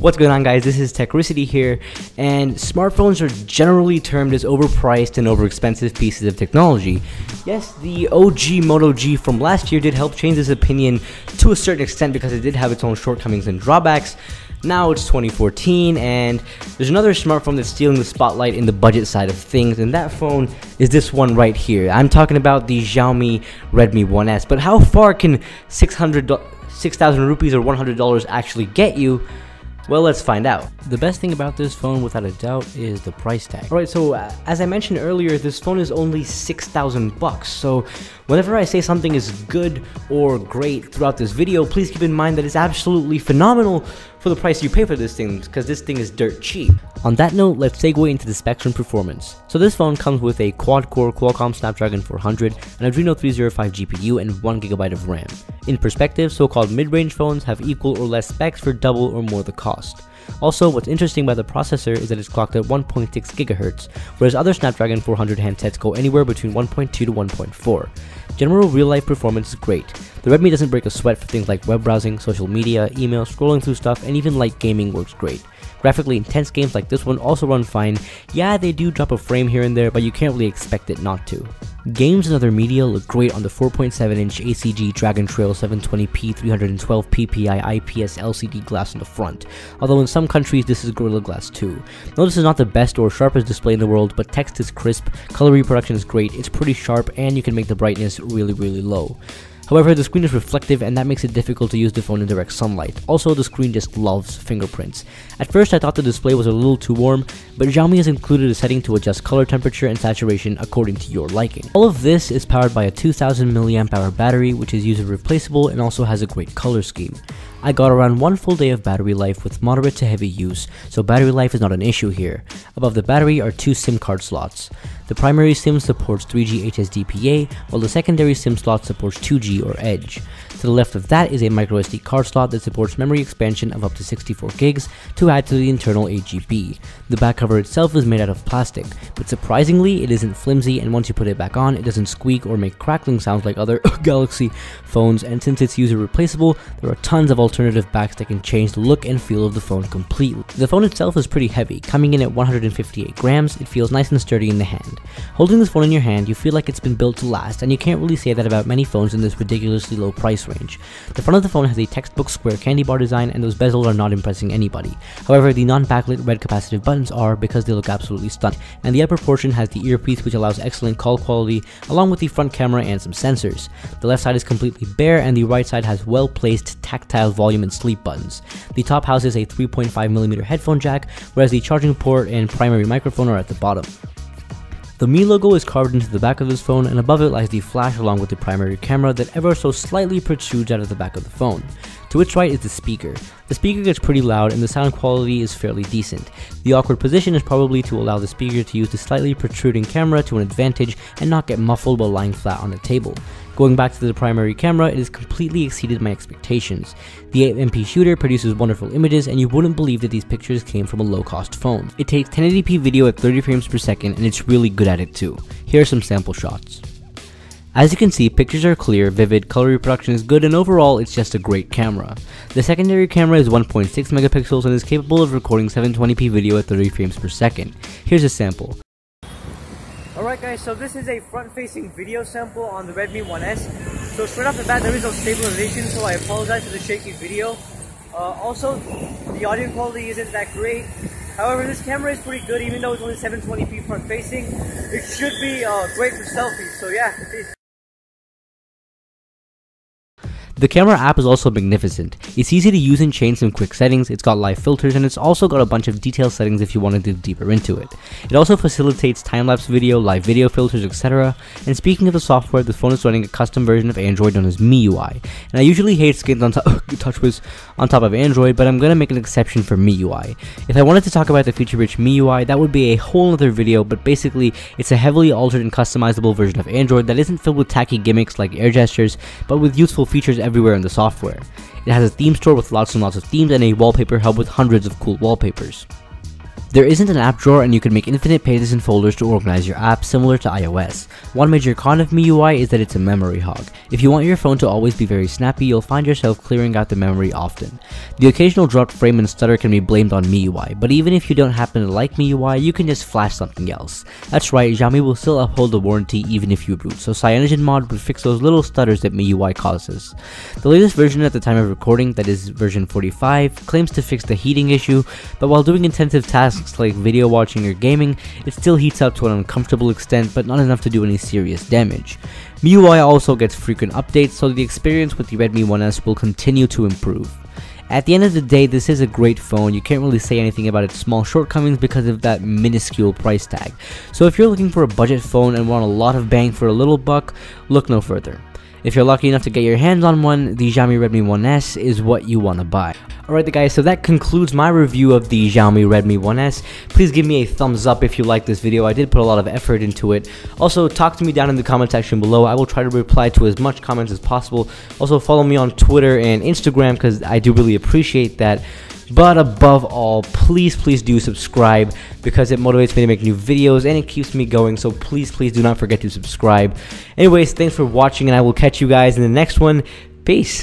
What's going on, guys? This is Techricity here, and smartphones are generally termed as overpriced and overexpensive pieces of technology. Yes, the OG Moto G from last year did help change this opinion to a certain extent because it did have its own shortcomings and drawbacks. Now it's 2014, and there's another smartphone that's stealing the spotlight in the budget side of things, and that phone is this one right here. I'm talking about the Xiaomi Redmi 1S. But how far can 6,000 rupees or $100 actually get you? Well, let's find out. The best thing about this phone, without a doubt, is the price tag. Alright, so as I mentioned earlier, this phone is only 6,000 bucks. So whenever I say something is good or great throughout this video, please keep in mind that it's absolutely phenomenal for the price you pay for this thing, because this thing is dirt cheap. On that note, let's segue into the specs and performance. So this phone comes with a quad-core Qualcomm Snapdragon 400, an Adreno 305 GPU, and 1GB of RAM. In perspective, so-called mid-range phones have equal or less specs for double or more the cost. Also, what's interesting about the processor is that it's clocked at 1.6 GHz, whereas other Snapdragon 400 handsets go anywhere between 1.2 to 1.4. General real-life performance is great. The Redmi doesn't break a sweat for things like web browsing, social media, email, scrolling through stuff, and even light gaming works great. Graphically intense games like this one also run fine. Yeah, they do drop a frame here and there, but you can't really expect it not to. Games and other media look great on the 4.7-inch ACG Dragon Trail 720p 312 ppi IPS LCD glass on the front, although in some countries this is Gorilla Glass 2. Now, this is not the best or sharpest display in the world, but text is crisp, color reproduction is great, it's pretty sharp, and you can make the brightness really low. However, the screen is reflective, and that makes it difficult to use the phone in direct sunlight. Also, the screen just loves fingerprints. At first, I thought the display was a little too warm, but Xiaomi has included a setting to adjust color temperature and saturation according to your liking. All of this is powered by a 2000 mAh battery, which is user replaceable and also has a great color scheme. I got around 1 full day of battery life with moderate to heavy use, so battery life is not an issue here. Above the battery are 2 SIM card slots. The primary SIM supports 3G HSDPA, while the secondary SIM slot supports 2G or Edge. To the left of that is a microSD card slot that supports memory expansion of up to 64 gigs to add to the internal 8GB. The back cover itself is made out of plastic, but surprisingly it isn't flimsy, and once you put it back on, it doesn't squeak or make crackling sounds like other Galaxy phones, and since it's user replaceable, there are tons of alternative backs that can change the look and feel of the phone completely. The phone itself is pretty heavy, coming in at 158 grams. It feels nice and sturdy in the hand. Holding this phone in your hand, you feel like it's been built to last, and you can't really say that about many phones in this ridiculously low price range. The front of the phone has a textbook square candy bar design, and those bezels are not impressing anybody. However, the non-backlit red capacitive buttons are, because they look absolutely stunning, and the upper portion has the earpiece, which allows excellent call quality, along with the front camera and some sensors. The left side is completely bare, and the right side has well-placed tactile volume and sleep buttons. The top houses a 3.5mm headphone jack, whereas the charging port and primary microphone are at the bottom. The Mi logo is carved into the back of this phone, and above it lies the flash along with the primary camera that ever so slightly protrudes out of the back of the phone. To its right is the speaker. The speaker gets pretty loud, and the sound quality is fairly decent. The awkward position is probably to allow the speaker to use the slightly protruding camera to an advantage and not get muffled while lying flat on the table. Going back to the primary camera, it has completely exceeded my expectations. The 8MP shooter produces wonderful images, and you wouldn't believe that these pictures came from a low-cost phone. It takes 1080p video at 30 frames per second, and it's really good at it too. Here are some sample shots. As you can see, pictures are clear, vivid, color reproduction is good, and overall it's just a great camera. The secondary camera is 1.6 megapixels and is capable of recording 720p video at 30 frames per second. Here's a sample. Alright guys, so this is a front-facing video sample on the Redmi 1S. So straight off the bat, there is no stabilization, so I apologize for the shaky video. Also, the audio quality isn't that great. However, this camera is pretty good, even though it's only 720p front-facing. It should be great for selfies, so yeah. The camera app is also magnificent. It's easy to use and change some quick settings, it's got live filters, and it's also got a bunch of detail settings if you want to dig deeper into it. It also facilitates time-lapse video, live video filters, etc. And speaking of the software, the phone is running a custom version of Android known as MIUI. And I usually hate skins on TouchWiz on top of Android, but I'm gonna make an exception for MIUI. If I wanted to talk about the feature-rich MIUI, that would be a whole other video, but basically, it's a heavily altered and customizable version of Android that isn't filled with tacky gimmicks like air gestures, but with useful features everywhere in the software. It has a theme store with lots and lots of themes and a wallpaper hub with hundreds of cool wallpapers. There isn't an app drawer, and you can make infinite pages and folders to organize your apps, similar to iOS. One major con of MIUI is that it's a memory hog. If you want your phone to always be very snappy, you'll find yourself clearing out the memory often. The occasional dropped frame and stutter can be blamed on MIUI, but even if you don't happen to like MIUI, you can just flash something else. That's right, Xiaomi will still uphold the warranty even if you root, so CyanogenMod would fix those little stutters that MIUI causes. The latest version at the time of recording, that is version 45, claims to fix the heating issue, but while doing intensive tasks like video watching or gaming, it still heats up to an uncomfortable extent, but not enough to do any serious damage. MIUI also gets frequent updates, so the experience with the Redmi 1S will continue to improve. At the end of the day, this is a great phone. You can't really say anything about its small shortcomings because of that minuscule price tag. So if you're looking for a budget phone and want a lot of bang for a little buck, look no further. If you're lucky enough to get your hands on one, the Xiaomi Redmi 1S is what you want to buy. Alright guys, so that concludes my review of the Xiaomi Redmi 1S. Please give me a thumbs up if you like this video. I did put a lot of effort into it. Also, talk to me down in the comment section below. I will try to reply to as much comments as possible. Also, follow me on Twitter and Instagram because I do really appreciate that. But above all, please do subscribe because it motivates me to make new videos and it keeps me going. So please do not forget to subscribe. Anyways, thanks for watching and I will catch you guys in the next one. Peace.